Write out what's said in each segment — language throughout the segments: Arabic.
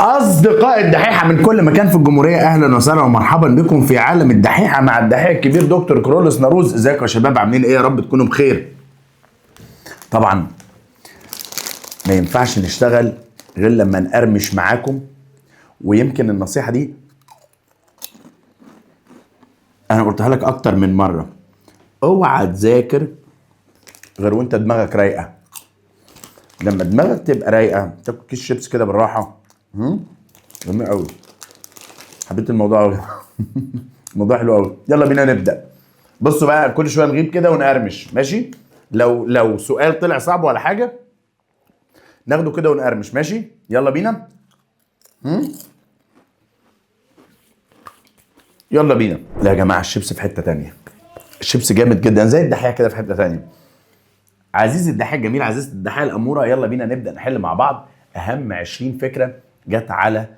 أصدقاء الدحيحة من كل مكان في الجمهورية، أهلا وسهلا ومرحبا بكم في عالم الدحيحة مع الدحيح الكبير دكتور كرولوس ناروز. ازيكم يا شباب، عاملين إيه؟ يا رب تكونوا بخير. طبعا ما ينفعش نشتغل غير لما نقرمش معاكم، ويمكن النصيحة دي أنا قلتها لك أكتر من مرة. اوعى تذاكر غير وأنت دماغك رايقة. لما دماغك تبقى رايقة تاكل كيس شيبس كده بالراحة. جميل قوي، حبيت الموضوع قوي. الموضوع حلو قوي. يلا بينا نبدا. بصوا بقى، كل شويه نغيب كده ونقرمش، ماشي؟ لو سؤال طلع صعب ولا حاجه ناخده كده ونقرمش، ماشي؟ يلا بينا. يلا بينا. لا يا جماعه، الشيبس في حته تانية. الشيبس جامد جدا زي الدحيح كده في حته تانية. عزيزي الدحيح الجميل، عزيزتي الدحيح الاموره، يلا بينا نبدا نحل مع بعض اهم 20 فكره جت على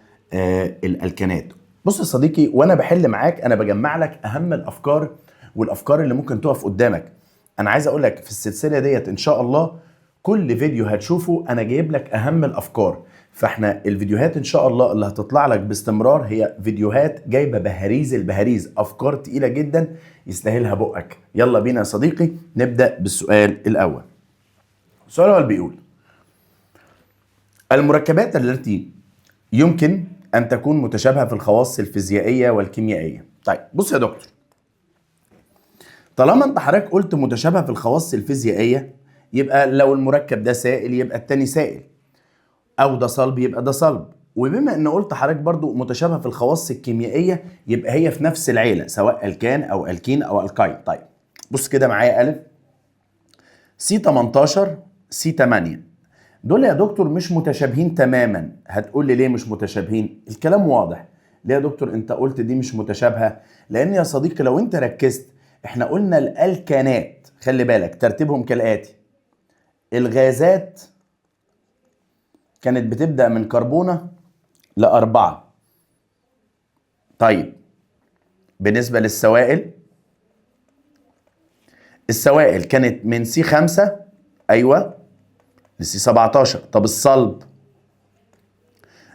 الالكانات. بص يا صديقي، وانا بحل معاك انا بجمع لك اهم الافكار والافكار اللي ممكن تقف قدامك. انا عايز اقول لك في السلسله ديت ان شاء الله كل فيديو هتشوفه انا جايب لك اهم الافكار. فاحنا الفيديوهات ان شاء الله اللي هتطلع لك باستمرار هي فيديوهات جايبه بهاريز البهاريز، افكار تقيله جدا يستاهلها بقك. يلا بينا يا صديقي نبدا بالسؤال الاول. السؤال الاول بيقول: المركبات التي يمكن أن تكون متشابهة في الخواص الفيزيائية والكيميائية. طيب بص يا دكتور، طالما انت حضرتك قلت متشابهة في الخواص الفيزيائية، يبقى لو المركب ده سائل يبقى التاني سائل، أو ده صلب يبقى ده صلب. وبما ان قلت حضرتك برضو متشابهة في الخواص الكيميائية، يبقى هي في نفس العيلة، سواء الكان أو الكين أو الكاين. طيب بص كده معايا، ألف سي 18 سي 8 دول يا دكتور مش متشابهين تماما. هتقول لي ليه مش متشابهين؟ الكلام واضح. ليه يا دكتور انت قلت دي مش متشابهة؟ لان يا صديقي لو انت ركزت، احنا قلنا الالكانات خلي بالك ترتيبهم كالاتي: الغازات كانت بتبدأ من كربونة ل4. طيب بالنسبة للسوائل، السوائل كانت من سي 5 ايوه لسي 17. طب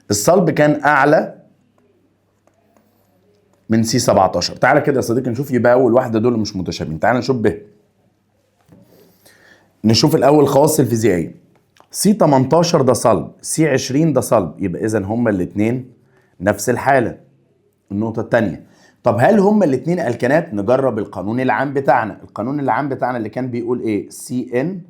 الصلب كان اعلى من سي 17. تعالى كده يا صديقي نشوف، يبقى اول واحده دول مش متشابهين. تعالى نشوف نشوف الاول خواص الفيزيائيه. سي 18 ده صلب، سي 20 ده صلب، يبقى اذا هما الاثنين نفس الحاله. النقطه الثانيه، طب هل هما الاثنين الكانات؟ نجرب القانون العام بتاعنا. القانون العام بتاعنا اللي كان بيقول ايه؟ سي ان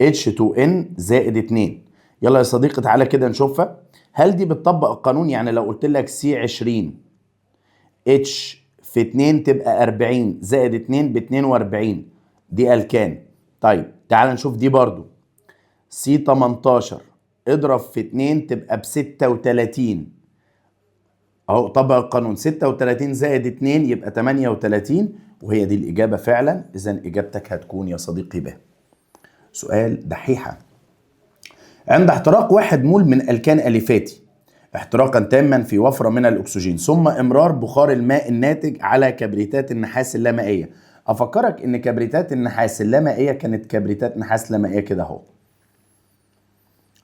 H2N زائد 2. يلا يا صديقي تعالى كده نشوفها. هل دي بتطبق القانون؟ يعني لو قلت لك سي 20 H في 2 تبقى 40 زائد 2 ب 42، دي الكان. طيب تعالى نشوف دي برضو. سي 18 اضرب في 2 تبقى ب 36. اهو طبق القانون، 36 زائد 2 يبقى 38، وهي دي الإجابة فعلا. إذا إجابتك هتكون يا صديقي ب. سؤال دحيحة: عند احتراق 1 مول من الكان أليفاتي احتراقا تاما في وفرة من الأكسجين، ثم إمرار بخار الماء الناتج على كبريتات النحاس اللامائية. أفكرك إن كبريتات النحاس اللامائية كانت كبريتات نحاس لامائية كده أهو،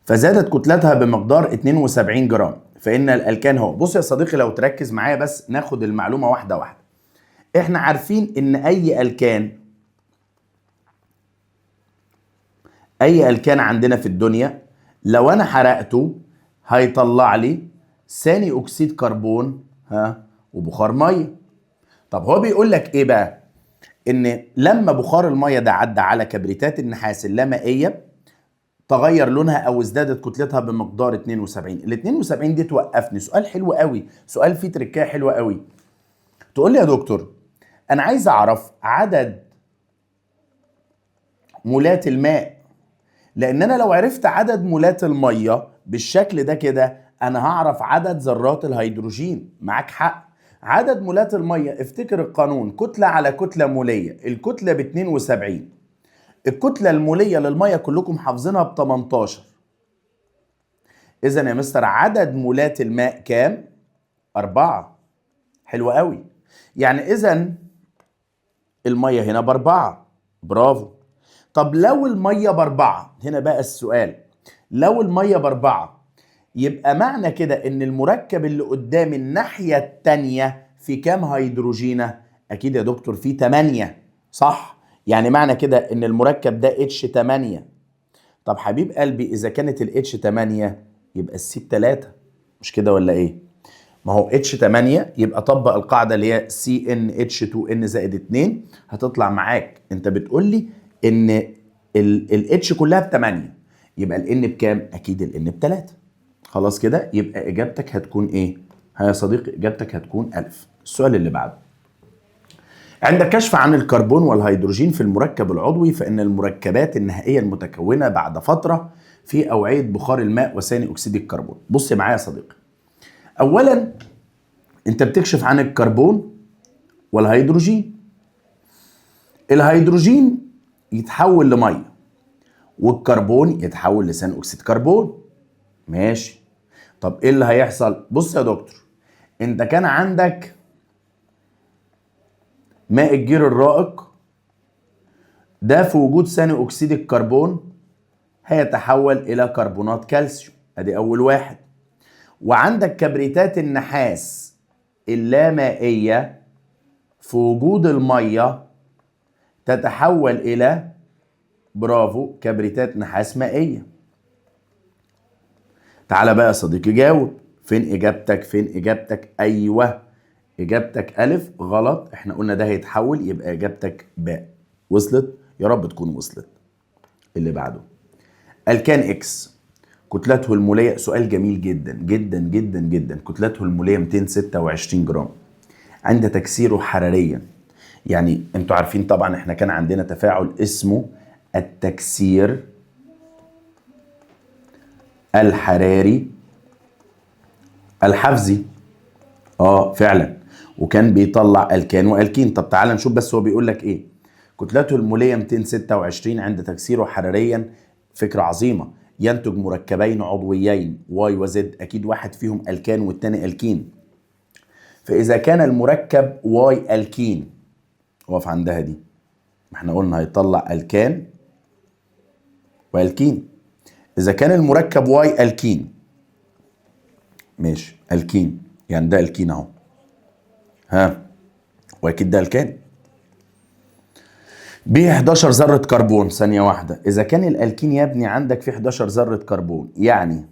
فزادت كتلتها بمقدار 72 جرام، فإن الألكان هو. بص يا صديقي لو تركز معايا بس ناخد المعلومة واحدة واحدة. إحنا عارفين إن أي ألكان عندنا في الدنيا لو أنا حرقته هيطلع لي ثاني أكسيد كربون وبخار مية. طب هو بيقول لك إيه بقى؟ إن لما بخار المية ده عدى على كبريتات النحاس اللامائية تغير لونها أو ازدادت كتلتها بمقدار 72. ال 72 دي توقفني. سؤال حلو قوي، سؤال فيه تركية حلوة قوي. تقول لي يا دكتور أنا عايز أعرف عدد مولات الماء، لان انا لو عرفت عدد مولات الميه بالشكل ده كده انا هعرف عدد ذرات الهيدروجين. معاك حق، عدد مولات الميه. افتكر القانون، كتله على كتله موليه. الكتله ب 72، الكتله الموليه للميه كلكم حافظينها ب 18. اذا يا مستر عدد مولات الماء كام؟ 4. حلو قوي. يعني اذا الميه هنا ب4. برافو. طب لو الميه ب4، هنا بقى السؤال، لو المية ب4 يبقى معنى كده ان المركب اللي قدام الناحية التانية في كام هيدروجينة؟ اكيد يا دكتور في 8، صح؟ يعني معنى كده ان المركب ده H8. طب حبيب قلبي اذا كانت ال H8 يبقى السي ب3، مش كده ولا ايه؟ ما هو H8 يبقى طبق القاعدة اللي هي CnH2n زائد 2 هتطلع معاك. انت بتقول لي ان ال H كلها ب8، يبقى ال N بكام؟ اكيد ال N ب3. خلاص كده يبقى اجابتك هتكون ايه؟ ها يا صديقي اجابتك هتكون 1000. السؤال اللي بعده، عند كشف عن الكربون والهيدروجين في المركب العضوي فإن المركبات النهائية المتكونة بعد فترة في أوعية بخار الماء وثاني أكسيد الكربون. بص معايا يا صديقي، أولا أنت بتكشف عن الكربون والهيدروجين. الهيدروجين يتحول لمية والكربون يتحول لثاني أكسيد كربون. ماشي، طب إيه اللي هيحصل؟ بص يا دكتور، أنت كان عندك ماء الجير الرائق ده في وجود ثاني اكسيد الكربون هيتحول الى كربونات كالسيوم، ادي اول واحد. وعندك كبريتات النحاس اللامائية في وجود المية تتحول الى، برافو، كبريتات نحاس مائية. تعال بقى يا صديقي جاوب، فين اجابتك؟ فين اجابتك؟ ايوه اجابتك الف. غلط، احنا قلنا ده هيتحول، يبقى اجابتك باء. وصلت؟ يا رب تكون وصلت. اللي بعده، الكان اكس كتلته المولية، سؤال جميل جدا جدا جدا جدا، كتلته المولية 226 جرام عند تكسيره حراريا. يعني انتوا عارفين طبعا احنا كان عندنا تفاعل اسمه التكسير الحراري الحفزي. فعلا، وكان بيطلع الكان والكين. طب تعال نشوف بس هو بيقول لك ايه. كتلته المولية 226 عند تكسيره حراريا، فكرة عظيمة، ينتج مركبين عضويين واي وزد، اكيد واحد فيهم الكان والتاني الكين. فاذا كان المركب واي الكين، اقف عندها دي، ما احنا قلنا هيطلع الكان والكين. اذا كان المركب واي الكين، ماشي، الكين يعني ده الكين اهو، ها، واكيد ده الكان. ب 11 ذرة كربون. ثانية واحدة، إذا كان الألكين يا ابني عندك فيه 11 ذرة كربون، يعني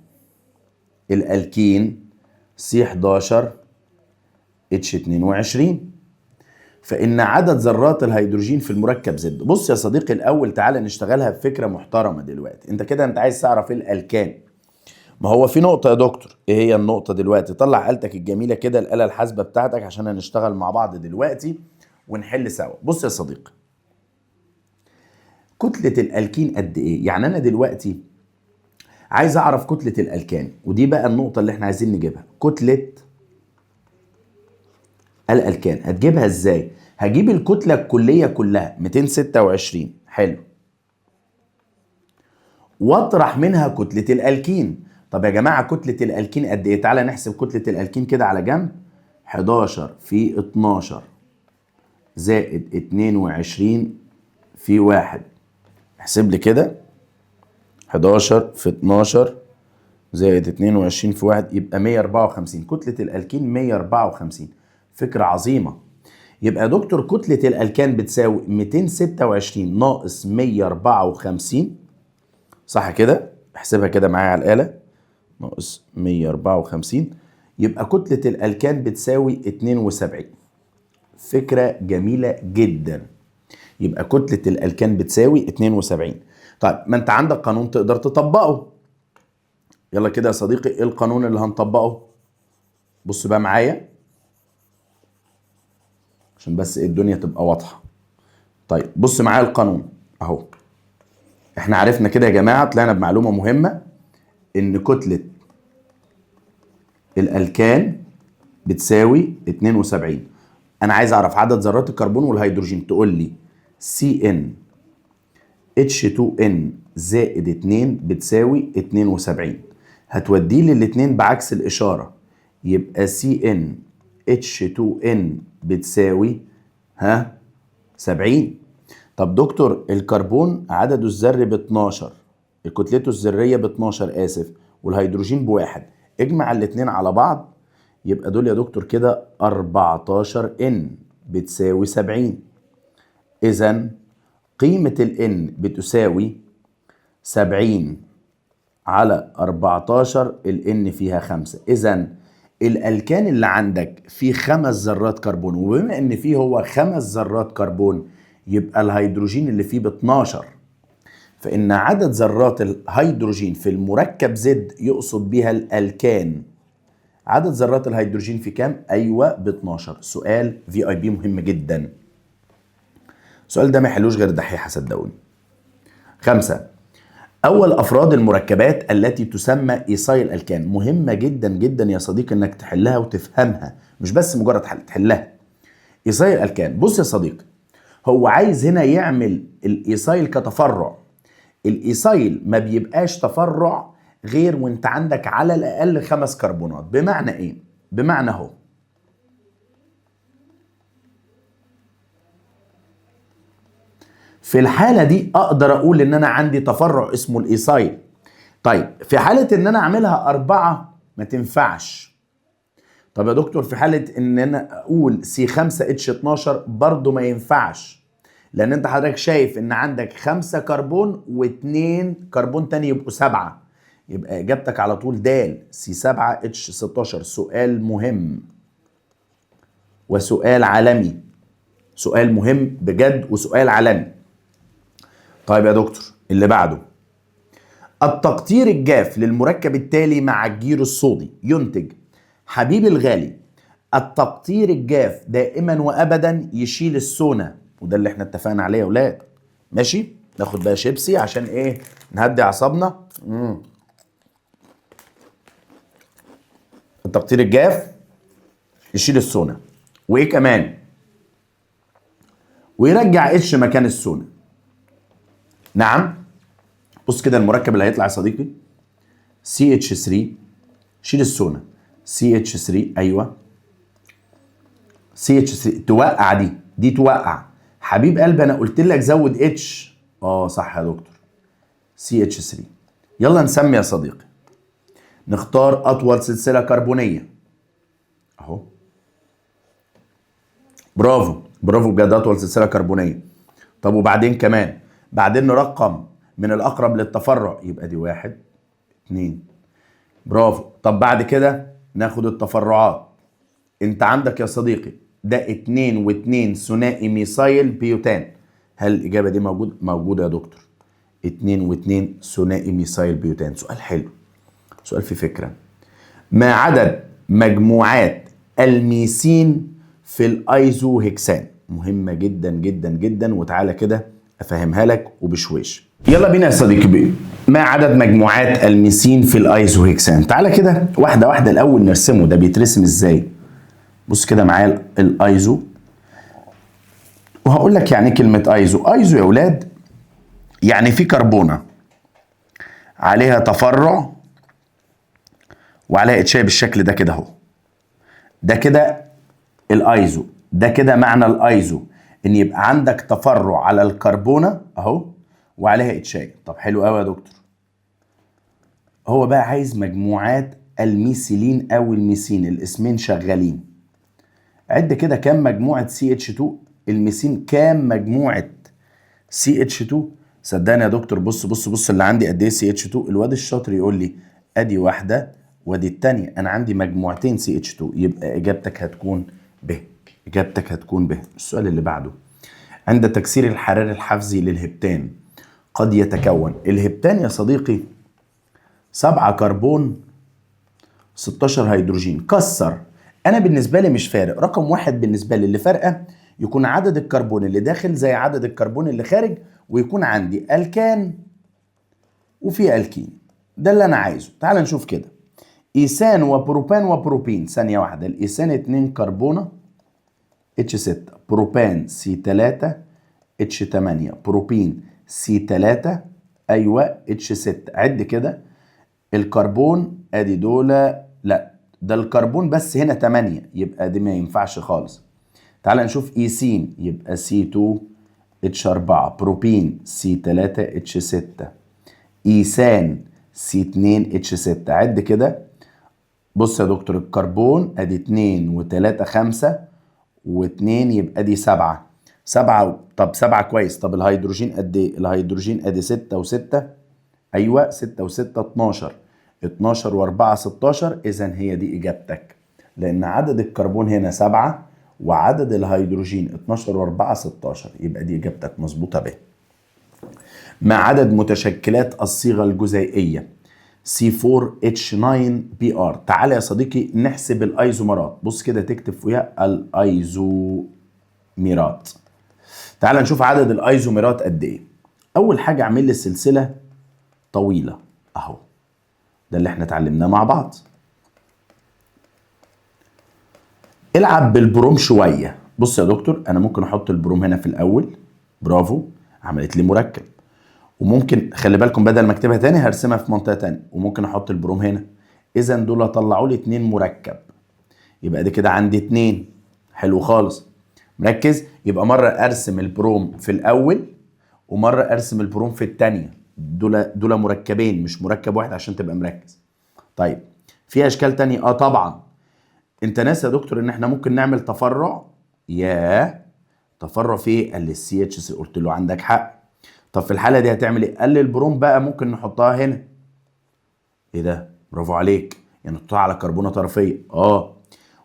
الألكين C11 H22، فإن عدد ذرات الهيدروجين في المركب زد. بص يا صديقي الأول تعالى نشتغلها بفكرة محترمة دلوقتي. أنت عايز تعرف إيه الألكان. ما هو في نقطة يا دكتور، إيه هي النقطة دلوقتي؟ طلع آلتك الجميلة كده، الآلة الحاسبة بتاعتك، عشان هنشتغل مع بعض دلوقتي ونحل سوا. بص يا صديقي، كتلة الألكين قد إيه؟ يعني أنا دلوقتي عايز أعرف كتلة الألكان، ودي بقى النقطة اللي إحنا عايزين نجيبها. كتلة الألكان هتجيبها إزاي؟ هجيب الكتلة الكلية كلها 226، حلو، واطرح منها كتلة الألكين. طب يا جماعة كتلة الألكين قد إيه؟ تعالى نحسب كتلة الألكين كده على جنب. 11 في 12 زائد 22 في 1. احسب لي كده، 11 في 12 زائد 22 في 1 يبقى 154. كتلة الألكين 154. فكرة عظيمة. يبقى يا دكتور كتلة الألكان بتساوي 226 ناقص 154، صح كده؟ احسبها كده معايا على الآلة، ناقص 154 يبقى كتلة الألكان بتساوي 72. فكرة جميلة جدا. يبقى كتلة الألكان بتساوي 72. طيب ما انت عندك قانون تقدر تطبقه. يلا كده يا صديقي، ايه القانون اللي هنطبقه؟ بص بقى معايا عشان بس الدنيا تبقى واضحة. طيب بص معايا القانون اهو. احنا عرفنا كده يا جماعة، طلعنا بمعلومة مهمة، ان كتلة الألكان بتساوي 72. انا عايز اعرف عدد ذرات الكربون والهيدروجين، تقول لي CN H2N زائد 2 بتساوي 72. هتودي لي الاتنين بعكس الإشارة، يبقى CN H2N بتساوي 70. طب دكتور الكربون عدده الذري ب 12، كتلته الذريه ب 12 اسف، والهيدروجين بواحد، اجمع الاتنين على بعض يبقى دول يا دكتور كده 14 ان بتساوي 70. اذا قيمه الان بتساوي 70 على 14، الان فيها 5. اذا الالكان اللي عندك فيه 5 ذرات كربون، وبما ان فيه هو 5 ذرات كربون يبقى الهيدروجين اللي فيه ب 12، فإن عدد ذرات الهيدروجين في المركب زد يقصد بها الألكان. عدد ذرات الهيدروجين في كام؟ أيوة ب 12. سؤال في اي بي مهم جدا. السؤال ده ما يحلوش غير دحيحة صدقوني. 5. أول أفراد المركبات التي تسمى إيصايل الألكان. مهمة جدا جدا يا صديقي إنك تحلها وتفهمها، مش بس مجرد تحلها. إيصايل الألكان، بص يا صديقي، هو عايز هنا يعمل الإيصايل كتفرع. الايصايل ما بيبقاش تفرع غير وانت عندك على الاقل 5 كربونات. بمعنى ايه؟ بمعنى اهو في الحالة دي اقدر اقول ان انا عندي تفرع اسمه الايصايل. طيب في حالة ان انا اعملها 4 ما تنفعش. طب يا دكتور في حالة ان انا اقول C5H12 برضو ما ينفعش، لان انت حضرتك شايف ان عندك 5 كربون و2 كربون تاني يبقوا 7، يبقى اجابتك على طول د C7H16. سؤال مهم وسؤال عالمي، سؤال مهم بجد وسؤال عالمي. طيب يا دكتور اللي بعده، التقطير الجاف للمركب التالي مع الجير الصودي ينتج. حبيبي الغالي، التقطير الجاف دائما وابدا يشيل السونا، وده اللي احنا اتفقنا عليه يا اولاد. ماشي، ناخد بقى شيبسي عشان ايه؟ نهدي اعصابنا. التقطير الجاف يشيل السونا، وايه كمان؟ ويرجع اتش مكان السونا. نعم، بص كده المركب اللي هيطلع يا صديقي CH3، شيل السونا CH3. ايوه CH3 توقع، دي توقع. حبيب قلبي انا قلت لك زود اتش. صح يا دكتور CH3. يلا نسمي يا صديقي، نختار اطول سلسله كربونيه اهو. برافو برافو بجد، اطول سلسله كربونيه. طب وبعدين كمان، بعدين نرقم من الاقرب للتفرع، يبقى دي 1 2. برافو. طب بعد كده ناخد التفرعات. انت عندك يا صديقي ده 2 و2 ثنائي ميثايل بيوتان. هل الاجابه دي موجوده يا دكتور؟ 2 و2 ثنائي ميثايل بيوتان. سؤال حلو، سؤال في فكره. ما عدد مجموعات الميثين في الايزو هكسان؟ مهمه جدا جدا جدا، وتعالى كده افهمها لك وبشويش. يلا بينا يا صديقي، ما عدد مجموعات الميثين في الايزو هكسان؟ تعالى كده واحده واحده الاول نرسمه. ده بيترسم ازاي؟ بص كده معايا الايزو، وهقول لك يعني كلمه ايزو. ايزو يا اولاد يعني في كربونه عليها تفرع وعليها اتشاي بالشكل ده كده اهو. ده كده الايزو، ده كده معنى الايزو، ان يبقى عندك تفرع على الكربونه اهو وعليها اتشاي. طب حلو قوي يا دكتور. هو بقى عايز مجموعات الميثيلين او الميثين، الاسمين شغالين. عد كده كام مجموعه CH2 الميثين، كام مجموعه CH2. صدقني يا دكتور، بص بص بص اللي عندي قد ايه CH2. الواد الشاطر يقول لي ادي واحده وادي الثانيه، انا عندي مجموعتين CH2. يبقى اجابتك هتكون ب. اجابتك هتكون ب. السؤال اللي بعده، عند تكسير الحراري الحفزي للهبتان قد يتكون. الهبتان يا صديقي 7 كربون 16 هيدروجين. كسر. انا بالنسبه لي مش فارق، رقم 1 بالنسبه لي اللي فارقه يكون عدد الكربون اللي داخل زي عدد الكربون اللي خارج، ويكون عندي الكان وفي الكين. ده اللي انا عايزه. تعال نشوف كده، ايثان وبروبان وبروبين. ثانيه واحده، الايثان 2 كربونه H6، بروبان C3 H8، بروبين C3 ايوه H6. عد كده الكربون ادي دول، لا ده الكربون بس هنا 8، يبقى دي ما ينفعش خالص. تعال نشوف ايثين، يبقى C2H4، بروبين C3H6، ايثان C2H6. عد كده. بص يا دكتور، الكربون ادي 2 و3 5 و2 يبقى دي 7. 7 طب 7 كويس. طب الهيدروجين قد ايه؟ الهيدروجين ادي 6 و6. ايوه 6 و6 12. 12 و4 16. اذا هي دي اجابتك، لان عدد الكربون هنا 7 وعدد الهيدروجين 12 و4 16. يبقى دي اجابتك مظبوطه ب. ما عدد متشكلات الصيغه الجزيئيه C4H9Br؟ تعالى يا صديقي نحسب الايزومرات. بص كده تكتب فيها الايزوميرات. تعالى نشوف عدد الايزوميرات قد ايه. اول حاجه اعمل لي سلسله طويله اهو، ده اللي احنا اتعلمناه مع بعض. العب بالبروم شويه. بص يا دكتور، انا ممكن احط البروم هنا في الاول. برافو، عملت لي مركب. وممكن خلي بالكم بدل ما اكتبها تاني هرسمها في منطقه تانيه، وممكن احط البروم هنا. اذا دول طلعوا لي 2 مركب. يبقى دي كده عندي 2. حلو خالص. مركز. يبقى مره ارسم البروم في الاول ومره ارسم البروم في الثانيه. دول مركبين مش مركب واحد عشان تبقى مركز. طيب في اشكال تانية؟ طبعا. انت ناسي يا دكتور ان احنا ممكن نعمل تفرع؟ تفرع في ايه؟ قال لي السي اتش سي. قلت له عندك حق. طب في الحاله دي هتعمل ايه؟ قال لي البروم بقى ممكن نحطها هنا. ايه ده؟ برافو عليك، يعني نحطها على كربونه طرفيه.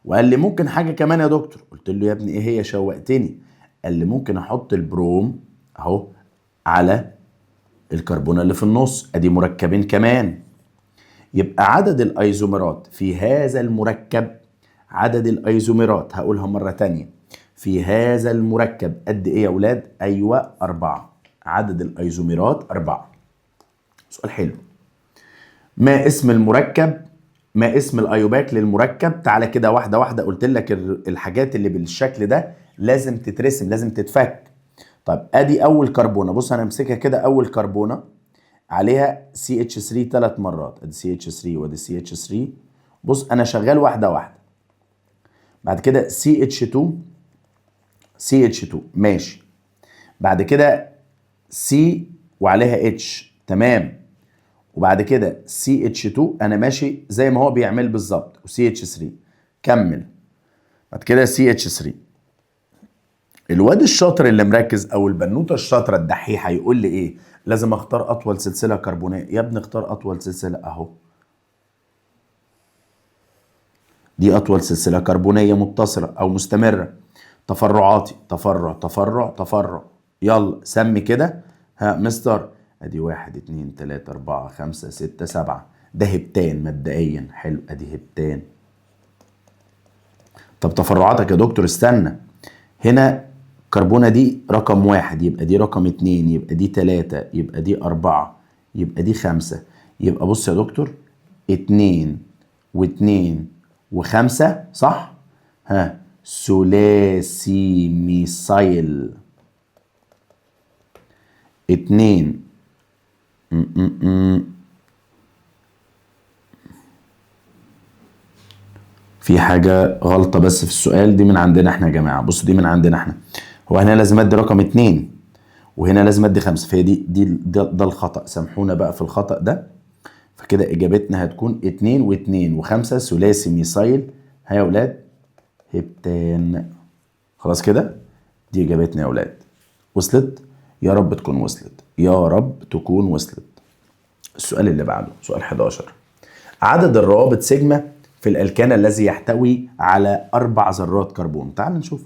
وقال لي ممكن حاجه كمان يا دكتور. قلت له يا ابني ايه هي؟ شوقتني. قال لي ممكن احط البروم اهو على الكربونه اللي في النص. ادي مركبين كمان. يبقى عدد الايزومرات في هذا المركب، عدد الايزومرات هقولها مرة تانية، في هذا المركب قد ايه يا اولاد؟ ايوه 4. عدد الايزومرات 4. سؤال حلو. ما اسم المركب؟ ما اسم الايوباك للمركب؟ تعالى كده واحدة واحدة. قلت لك الحاجات اللي بالشكل ده لازم تترسم، لازم تتفك. طب ادي اول كربونة. بص انا امسكها كده. اول كربونة عليها CH3 3 مرات. ادي CH3 وادي CH3. بص انا شغال واحده واحده. بعد كده CH2 ماشي. بعد كده C وعليها H. تمام. وبعد كده CH2 انا ماشي زي ما هو بيعمل بالظبط، وCH3. كمل. بعد كده CH3. الواد الشاطر اللي مركز او البنوته الشاطره الدحيحه يقول لي ايه؟ لازم اختار اطول سلسله كربونيه. يا ابني اختار اطول سلسله اهو. دي اطول سلسله كربونيه متصله او مستمره. تفرعاتي تفرع تفرع تفرع. يلا سمي كده. ها مستر. ادي 1 2 3 4 5 6 7. ده هبتان مبدئيا. حلو، ادي هبتان. طب تفرعاتك يا دكتور استنى. هنا كربونة دي رقم 1، يبقى دي رقم 2، يبقى دي 3، يبقى دي 4، يبقى دي 5. يبقى بص يا دكتور 2 و2 و5 صح؟ ثلاثي ميثايل 2. في حاجة غلطة بس في السؤال دي من عندنا احنا يا جماعة. بص دي من عندنا احنا. هو هنا لازم ادي رقم 2 وهنا لازم ادي 5. فهي ده الخطأ. سامحونا بقى في الخطأ ده. فكده اجابتنا هتكون 2 و2 و5 ثلاثي ميثايل. ها يا اولاد؟ هبتان. خلاص كده دي اجابتنا يا اولاد. وصلت؟ يا رب تكون وصلت، يا رب تكون وصلت. السؤال اللي بعده سؤال 11. عدد الروابط سيجما في الالكان الذي يحتوي على 4 ذرات كربون. تعال نشوف.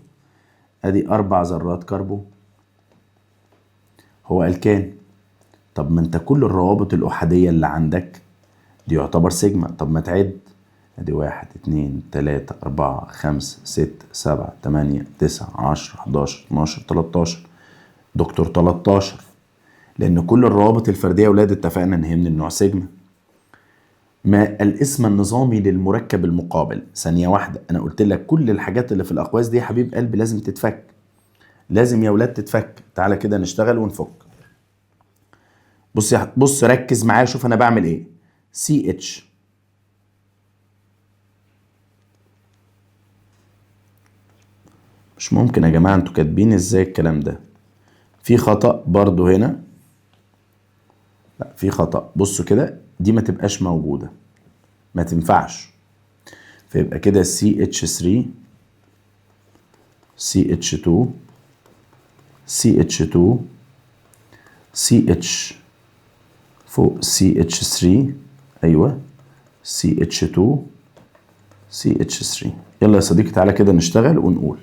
ادي 4 ذرات كربون. هو الكان. طب ما انت كل الروابط الاحادية اللي عندك دي يعتبر سيجما. طب ما تعد. ادي 1 2 3 4 5 6 7 8 9 10 11 12 13. دكتور 13. لان كل الروابط الفردية يا ولاد اتفقنا ان هي من النوع سيجما. ما الاسم النظامي للمركب المقابل؟ ثانية واحدة، انا قلت لك كل الحاجات اللي في الاقواس دي يا حبيب قلبي لازم تتفك. لازم يا ولاد تتفك. تعالى كده نشتغل ونفك. بص ركز معايا. شوف انا بعمل ايه. CH مش ممكن يا جماعة، انتوا كاتبين ازاي الكلام ده؟ في خطأ برضو هنا. لا في خطأ، بصوا كده دي ما تبقاش موجودة، ما تنفعش. فيبقى كده CH3 CH2 CH2 CH فوق CH3، ايوه CH2 CH3. يلا يا صديقي تعالى كده نشتغل ونقول.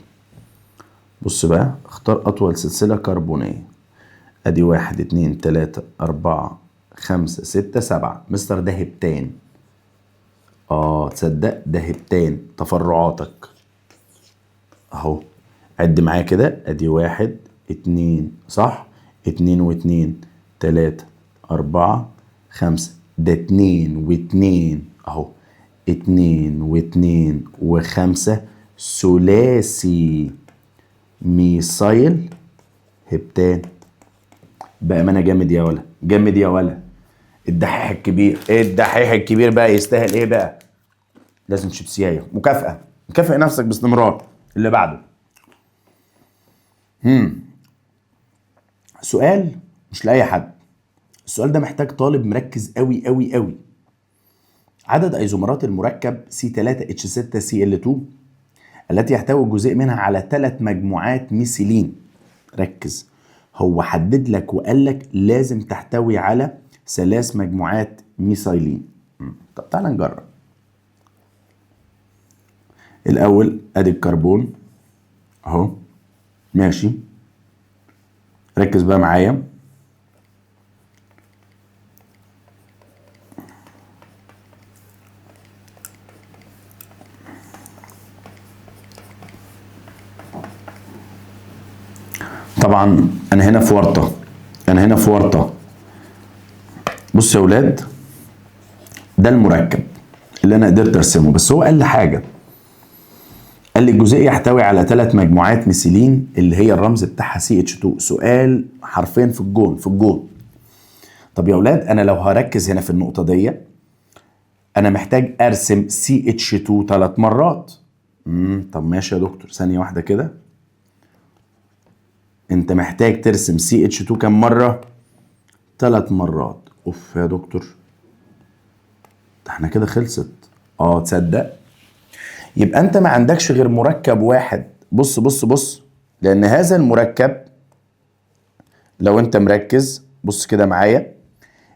بص بقى، اختار اطول سلسلة كربونية. ادي 1 2 3 4 5 6 7. مستر ده هبتان. تصدق ده هبتان تفرعاتك اهو. عد معايا كده، ادي 1 2 صح، 2 و2 3 4 5. ده 2 و2 اهو، 2 و2 و5 ثلاثي ميثايل هبتان. بأمانة جامد يا ولا، جامد يا ولا. الدحيح الكبير، الدحيح الكبير بقى يستاهل ايه بقى؟ لازم شيبسيايه مكافأة. مكافئ نفسك باستمرار. اللي بعده. سؤال مش لأي حد. السؤال ده محتاج طالب مركز قوي قوي قوي. عدد ايزومرات المركب C3H6Cl2 التي يحتوي جزء منها على 3 مجموعات ميثيلين. ركز، هو حدد لك وقال لك لازم تحتوي على 3 مجموعات ميثايلين. طب تعالى نجرب. الاول ادي الكربون اهو، ماشي. ركز بقى معايا. طبعا انا هنا في ورطه، انا هنا في ورطه. بص يا ولاد، ده المركب اللي انا قدرت ارسمه، بس هو قال لي حاجه. قال لي الجزيء يحتوي على 3 مجموعات ميثيلين اللي هي الرمز بتاعها CH2. سؤال حرفيا في الجون، في الجون. طب يا ولاد انا لو هركز هنا في النقطه دي، انا محتاج ارسم CH2 3 مرات. طب ماشي يا دكتور، ثانيه واحده كده. انت محتاج ترسم CH2 كم مره؟ 3 مرات. اوف يا دكتور، ده احنا كده خلصت. تصدق يبقى انت ما عندكش غير مركب واحد. بص بص بص، لان هذا المركب لو انت مركز بص كده معايا،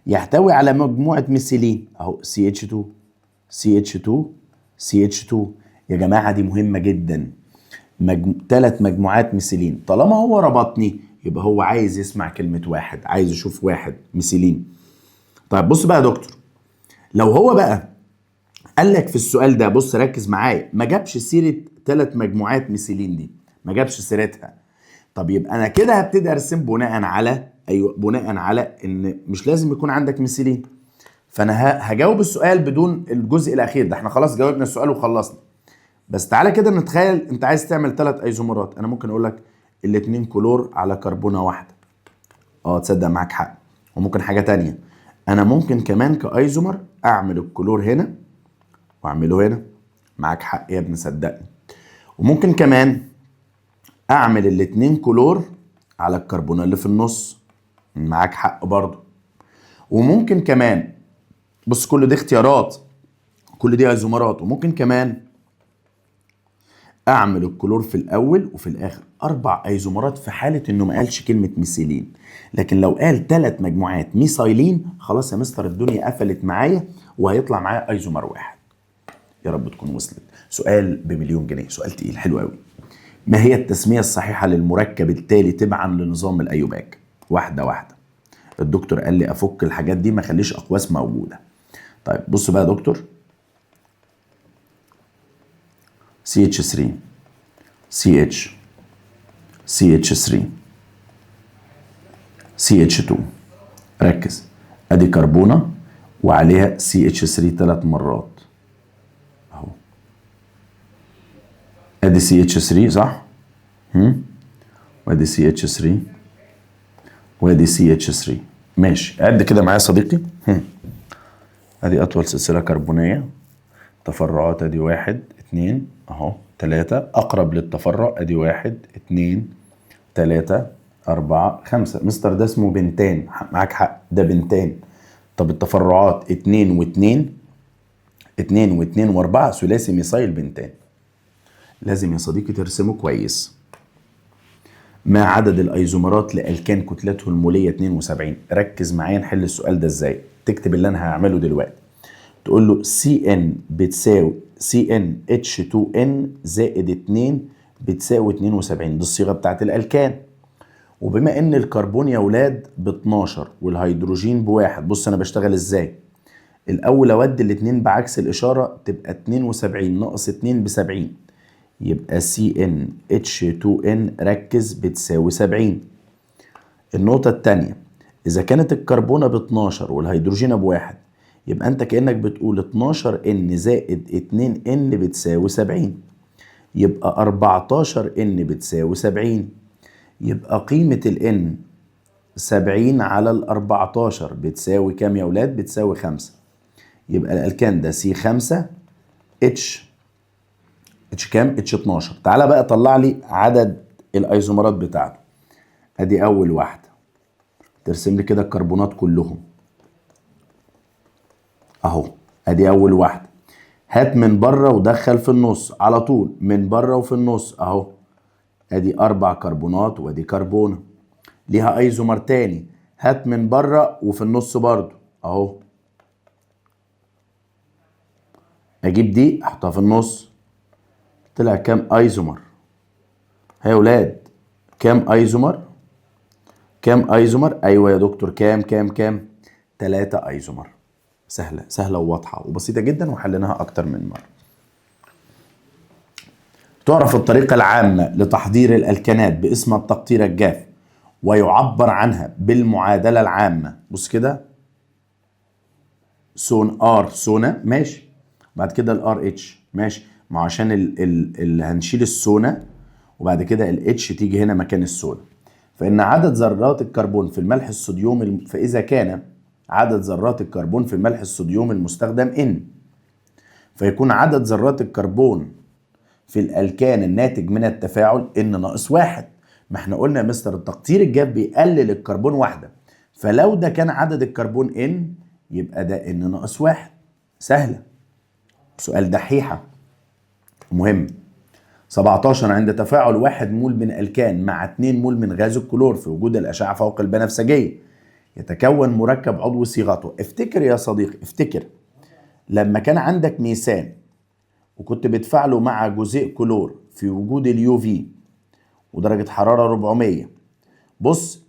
يحتوي على مجموعة ميثيلين اهو، CH2 CH2 CH2. يا جماعة دي مهمة جدا. 3 مجموعات ميثيلين. طالما هو ربطني يبقى هو عايز يسمع كلمة واحد، عايز يشوف واحد ميثيلين. طيب بص بقى يا دكتور، لو هو بقى قال لك في السؤال ده، بص ركز معايا، ما جابش سيرة 3 مجموعات ميثيلين دي، ما جابش سيرتها. طب يبقى انا كده هبتدي ارسم بناء على، ايوه بناء على ان مش لازم يكون عندك ميثيلين. فانا هجاوب السؤال بدون الجزء الاخير ده. احنا خلاص جاوبنا السؤال وخلصنا. بس تعالى كده نتخيل انت عايز تعمل 3 ايزومرات. انا ممكن اقول لك الاتنين كلور على كربونه واحده. تصدق معاك حق. وممكن حاجه تانية، انا ممكن كمان كايزومر اعمل الكلور هنا واعمله هنا. معاك حق يا ابني صدقني. وممكن كمان اعمل الاتنين كلور على الكربونه اللي في النص. معاك حق برضو. وممكن كمان، بص كل دي اختيارات، كل دي ايزومرات. وممكن كمان اعمل الكلور في الاول وفي الاخر. 4 ايزومرات في حاله انه ما قالش كلمه ميثيلين. لكن لو قال 3 مجموعات ميثايلين، خلاص يا مستر الدنيا قفلت معايا وهيطلع معايا ايزومر واحد. يا رب تكون وصلت. سؤال بمليون جنيه، سؤال تقيل حلو قوي. ما هي التسميه الصحيحه للمركب التالي تبعا لنظام الايوباك؟ واحده واحده. الدكتور قال لي افك الحاجات دي، ما خليش اقواس موجوده. طيب بص بقى يا دكتور، CH3 CH CH3 CH2. ركز، ادي كربونه وعليها CH3 3 مرات اهو. ادي CH3 صح؟ وادي CH3 وادي CH3. ماشي، عد كده معايا يا صديقي. ادي اطول سلسله كربونيه. تفرعات ادي 1 2 اهو 3. اقرب للتفرع ادي 1 2 3 4 5. مستر ده اسمه بنتان. معاك حق، ده بنتان. طب التفرعات 2 و2، 2 و2 و4 ثلاثي ميثايل بنتان. لازم يا صديقي ترسمه كويس. ما عدد الايزومرات لالكان كتلته الموليه 72؟ ركز معايا نحل السؤال ده ازاي. تكتب اللي انا هعمله دلوقتي، تقول له سي ان بتساوي سي ان اتش 2 ان زائد 2 بتساوي 72. دي الصيغه بتاعت الالكان. وبما ان الكربون يا ولاد ب 12 والهيدروجين بواحد، بص انا بشتغل ازاي. الاول اودي الاتنين بعكس الاشاره، تبقى 72 ناقص 2 ب 70، يبقى سي ان اتش 2 ان ركز بتساوي 70. النقطه الثانيه، اذا كانت الكربونه ب 12 والهيدروجين بواحد، يبقى انت كانك بتقول 12 ان زائد 2 ان بتساوي 70، يبقى 14 ان بتساوي 70. يبقى قيمه الان 70 على ال 14 بتساوي كام يا ولاد؟ بتساوي 5. يبقى الالكان ده سي 5 اتش كام؟ اتش 12. تعالى بقى طلع لي عدد الايزومرات بتاعته. ادي اول واحده، ترسم لي كده الكربونات كلهم اهو. ادي اول واحده، هات من بره ودخل في النص على طول، من بره وفي النص اهو. ادي 4 كربونات وادي كربونه ليها ايزومر تاني، هات من بره وفي النص برضو اهو. اجيب دي احطها في النص، طلع كام ايزومر؟ ها يا ولاد كام ايزومر؟ كام ايزومر؟ ايوه يا دكتور كام 3 ايزومر. سهله سهله وواضحه وبسيطه جدا وحليناها اكتر من مره. تعرف الطريقه العامه لتحضير الالكانات باسم التقطير الجاف، ويعبر عنها بالمعادله العامه. بص كده، سون ار سونا ماشي، بعد كده الار اتش ماشي، ما عشان ال هنشيل السونا وبعد كده الاتش تيجي هنا مكان السونا. فإن عدد ذرات الكربون في الملح الصوديوم فإذا كان عدد ذرات الكربون في الملح الصوديوم المستخدم N، فيكون عدد ذرات الكربون في الألكان الناتج من التفاعل N ناقص 1. ما احنا قلنا يا مستر التقطير الجاف بيقلل الكربون واحدة، فلو ده كان عدد الكربون N يبقى ده N ناقص 1. سهلة، سؤال دحيحة مهم. 17 عند تفاعل 1 مول من الكان مع 2 مول من غاز الكلور في وجود الأشعة فوق البنفسجية يتكون مركب عضوي صيغته. افتكر يا صديقي، افتكر لما كان عندك ميثان وكنت بتفاعله مع جزيء كلور في وجود اليو في ودرجة حرارة 400، بص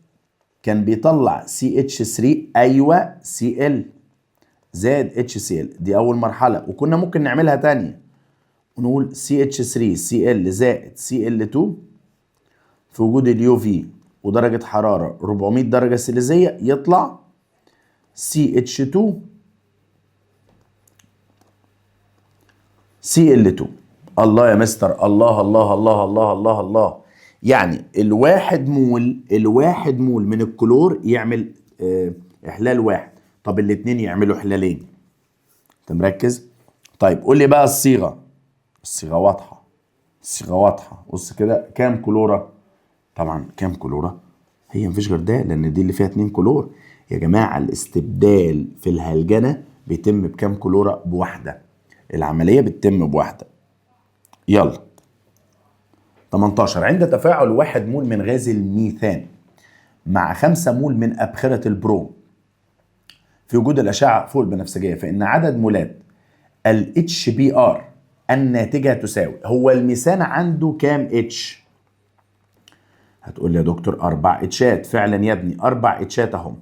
كان بيطلع CH3 ايوه Cl زائد HCl. دي أول مرحلة، وكنا ممكن نعملها تانية ونقول CH3Cl زائد Cl2 في وجود اليو في ودرجة حرارة 400 درجة سيليزية يطلع CH2 Cl2. الله يا مستر، الله الله الله الله الله الله. يعني الواحد مول من الكلور يعمل احلال واحد، طب الاتنين يعملوا احلالين. انت مركز؟ طيب قول لي بقى الصيغة. الصيغة واضحة، الصيغة واضحة. بص كده، كام كلورة؟ طبعا كام كلورة؟ هي مفيش غير ده، لان دي اللي فيها 2 كلور. يا جماعة الاستبدال في الهلجنة بيتم بكام كلورة؟ بواحدة. العملية بتتم بواحدة. يلا 18 عند تفاعل 1 مول من غاز الميثان مع 5 مول من أبخرة البروم في وجود الأشعة فوق البنفسجية، فإن عدد مولات ال HBr الناتجة تساوي. هو الميثان عنده كام اتش؟ هتقول لي يا دكتور 4 اتشات. فعلا يا ابني 4 اتشات اهم.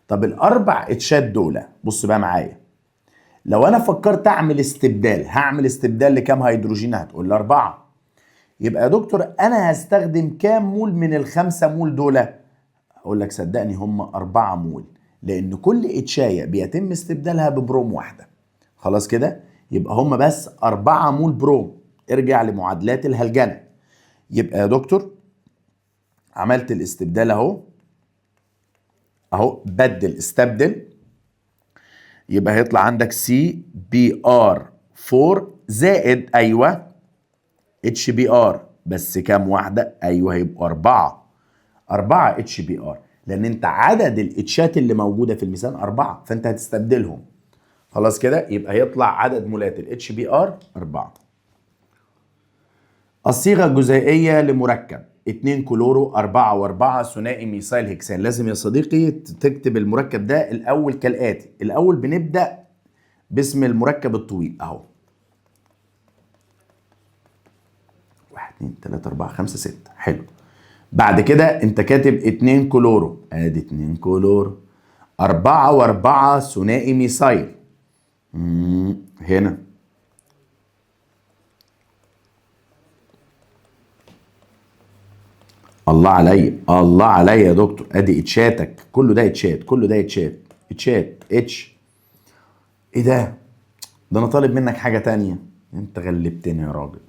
طب الاربع اتشات دول بص بقى معايا، لو انا فكرت اعمل استبدال، هعمل استبدال لكام هيدروجين؟ هتقول لي 4. يبقى يا دكتور انا هستخدم كام مول من ال5 مول دول؟ اقول لك صدقني هم 4 مول، لان كل اتشايه بيتم استبدالها ببروم واحده. خلاص كده، يبقى هم بس 4 مول بروم. ارجع لمعادلات الهلجنه. يبقى يا دكتور عملت الاستبدال اهو، بدل استبدل، يبقى هيطلع عندك CBr4 زائد ايوه HBr، بس كام واحده؟ ايوه هيبقوا 4 HBr. لان انت عدد الاتشات اللي موجوده في الميزان 4 فانت هتستبدلهم. خلاص كده يبقى هيطلع عدد مولات ال HBr 4. الصيغه الجزيئيه لمركب 2 كلورو 4 و4 ثنائي ميثايل هكسان. لازم يا صديقي تكتب المركب ده الاول كالاتي. الاول بنبدا باسم المركب الطويل اهو 1 2 3 4 5 6. حلو. بعد كده انت كاتب 2 كلورو، ادي 2 كلورو 4 و4 ثنائي ميثايل. هنا الله عليا الله عليا يا دكتور، ادي اتشاتك كله ده اتشات، كله ده اتشات اتشات اتش. ايه ده انا طالب منك حاجه تانية، انت غلبتني يا راجل.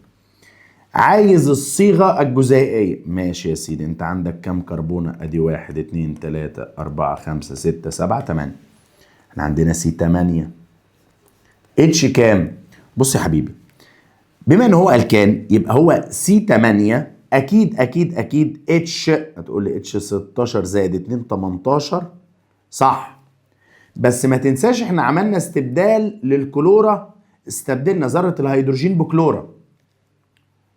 عايز الصيغه الجزيئيه. ماشي يا سيدي، انت عندك كام كربونه؟ ادي 1 2 3 4 5 6 7 8. احنا عندنا سي 8. اتش كام؟ بص يا حبيبي، بما ان هو الكان يبقى هو سي 8 اكيد اكيد اكيد اتش. هتقول لي اتش 16 زائد 2 18 صح، بس ما تنساش احنا عملنا استبدال للكلورة، استبدلنا ذرة الهيدروجين بكلورة.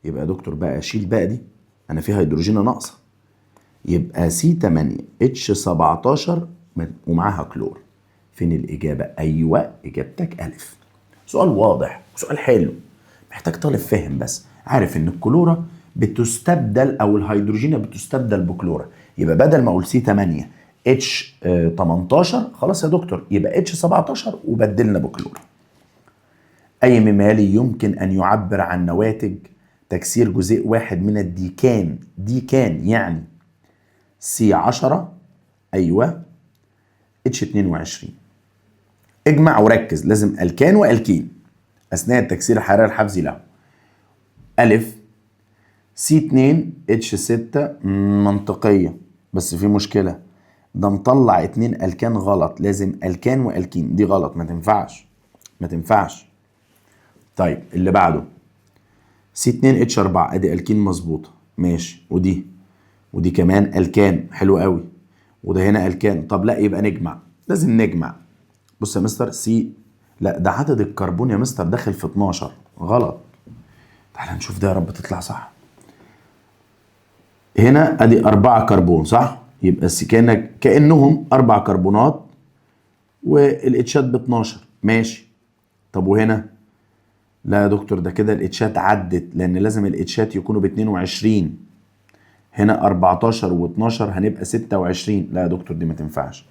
يبقى يا دكتور بقى اشيل بقى دي، انا في هيدروجين ناقصة، يبقى سي 8 اتش 17 ومعاها كلور. فين الاجابة؟ ايوه اجابتك الف. سؤال واضح وسؤال حلو، محتاج طالب فهم بس عارف ان الكلورة بتستبدل او الهيدروجين بتستبدل بكلورة. يبقى بدل ما اقول سي 8 اتش 18 خلاص يا دكتور يبقى اتش 17 وبدلنا بكلور. اي ممالي يمكن ان يعبر عن نواتج تكسير جزيء واحد من الديكان؟ ديكان يعني سي 10 ايوه اتش 22. اجمع وركز، لازم الكان والكين اثناء التكسير الحراري الحفزي له. الف سي 2 اتش 6 منطقيه، بس في مشكله، ده مطلع 2 الكان غلط، لازم الكان والكين، دي غلط ما تنفعش ما تنفعش. طيب اللي بعده سي 2 اتش 4 ادي الكين مظبوطه ماشي، ودي كمان الكان حلو قوي، وده هنا الكان. طب لا يبقى نجمع، لازم نجمع. بص يا مستر سي، لا ده عدد الكربون يا مستر داخل في 12 غلط. تعال نشوف ده يا رب تطلع صح. هنا ادي 4 كربون صح، يبقى كأنهم 4 كربونات والاتشات ب 12 ماشي. طب وهنا لا يا دكتور ده كده الاتشات عدت، لان لازم الاتشات يكونوا ب 22. هنا 14 و12 هنبقى 26. لا يا دكتور دي ما تنفعش.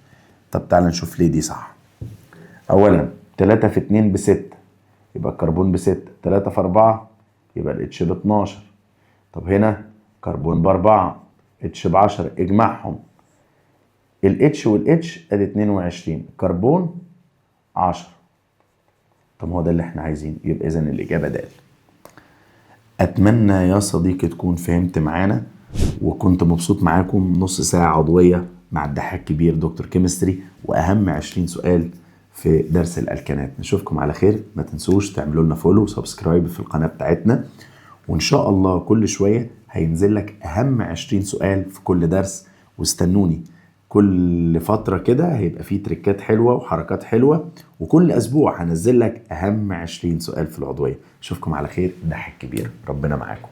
طب تعال نشوف ليه دي صح. اولا 3 في 2 ب 6، يبقى الكربون ب 6، 3 في 4 يبقى الاتش ب 12. طب هنا كربون ب 4 اتش ب 10، اجمعهم الاتش والاتش ادي 22 كربون 10. طب هو ده اللي احنا عايزينه، يبقى اذا الاجابه د. اتمنى يا صديقي تكون فهمت معانا وكنت مبسوط معاكم. نص ساعه عضويه مع الدحاح كبير دكتور كيمستري، واهم 20 سؤال في درس الالكانات. نشوفكم على خير، ما تنسوش تعملوا لنا فولو وسبسكرايب في القناه بتاعتنا، وان شاء الله كل شويه هينزل لك اهم 20 سؤال في كل درس. واستنوني كل فترة كده هيبقى فيه تريكات حلوة وحركات حلوة، وكل أسبوع هنزل لك أهم 20 سؤال في العضوية. أشوفكم على خير، ضحك كبير، ربنا معاكم.